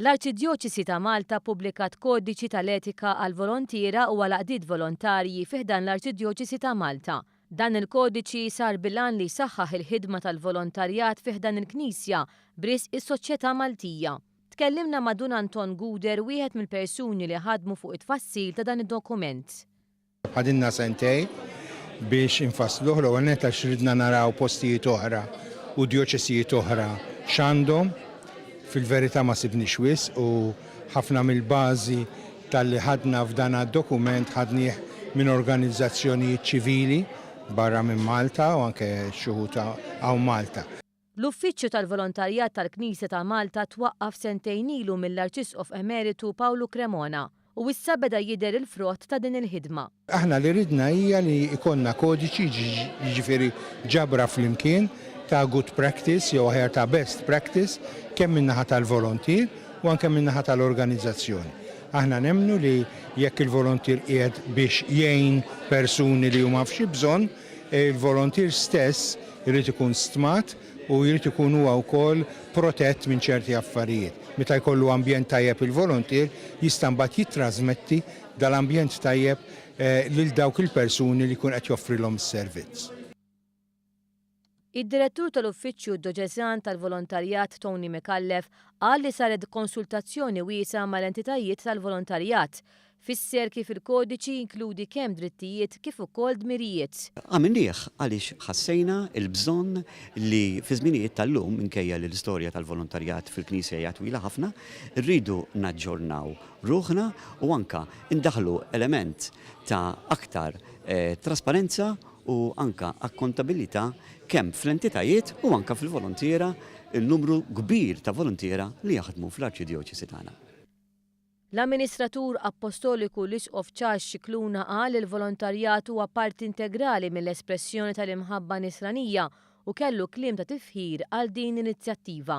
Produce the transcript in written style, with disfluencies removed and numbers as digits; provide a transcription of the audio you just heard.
L-Arċidjoċesi ta' Malta ppubblikat kodiċi tal-etika għal volontiera u għal għaqdiet volontarji fih dan l-Arċidjoċesi ta' Malta. Dan il-kodiċi sar bilan li saħħaħ il-ħidma tal-volontarjat fih dan il-Knisja b'risq is-soċjetà Maltija. Tkellimna ma' Dun Anton Guder, wieħed mill-persuni li ħadmu fuq it-tfassil ta' dan id-dokument. Ħadinna sentej biex infassluh l-ewwel nett għax ridna naraw postijiet oħra u djoċesijiet oħra x'għandhom. Fil-verità ma sibniex wisq u ħafna mill-bażi tal-li ħadna f'dan id-dokument ħadnieh minn organizzazzjonijiet ċivili barra minn Malta u anke xuħud hawn Malta. L-Uffiċċju tal-Volontarjat tal-Knisja ta' Malta twaqqaf sentejn ilu mill-Arċisqof Emeritu Pawlu Cremona u issa beda jidher il-frott ta' din il-ħidma. Aħna li ridna hija li jkollna kodiċi jiġifieri ġabra flimkien ta' good practice jew aħjar ta' best practice kemm min-naħa tal-volontier u anke min-naħa tal-organizzazzjoni. Aħna nemmnu li jekk il-volontier qiegħed biex jgħin persuni li huma f'xi bżonn, il-volontier stess irid ikun stmat u jrid ikun huwa wkoll protett minn ċerti affarijiet. Meta jkollu ambjent tajjeb il-volontier jista' mbagħad jittrażmetti dal-ambjent tajjeb lil dawk il-persuni li jkun qed joffrilhom is-servizz. Id-direttur tal-Uffiċċju Doċesan tal-Volontarjat Tony McAuliffe qal li saret konsultazzjoni wiesa mal-entitajiet tal-volontarjat fisser kif il-kodiċi jinkludi kemm drittijiet kif ukoll dmirijiet. Għamilnieh għaliex ħassejna l-bżonn li fi żminijiet tal-lum minkejja li l-istorja tal-volontarjat fil-Knisja hija twila ħafna, rridu naġġornaw ruħna u anka indaħlu element ta' aktar trasparenza u anka akkontabilità kemm fl-entitajiet u anka fil-volontiera il-numru kbir ta' volontiera li jaħdmu fl-Arċidjoċesi tagħna. L-Amministratur Apostoliku l-Isqof Charles Scicluna qal il-volontarjat huwa parti integrali mill-espressjoni tal-imħabba nisranija u kellu kliem ta' tifħir għal din l-inizjattiva.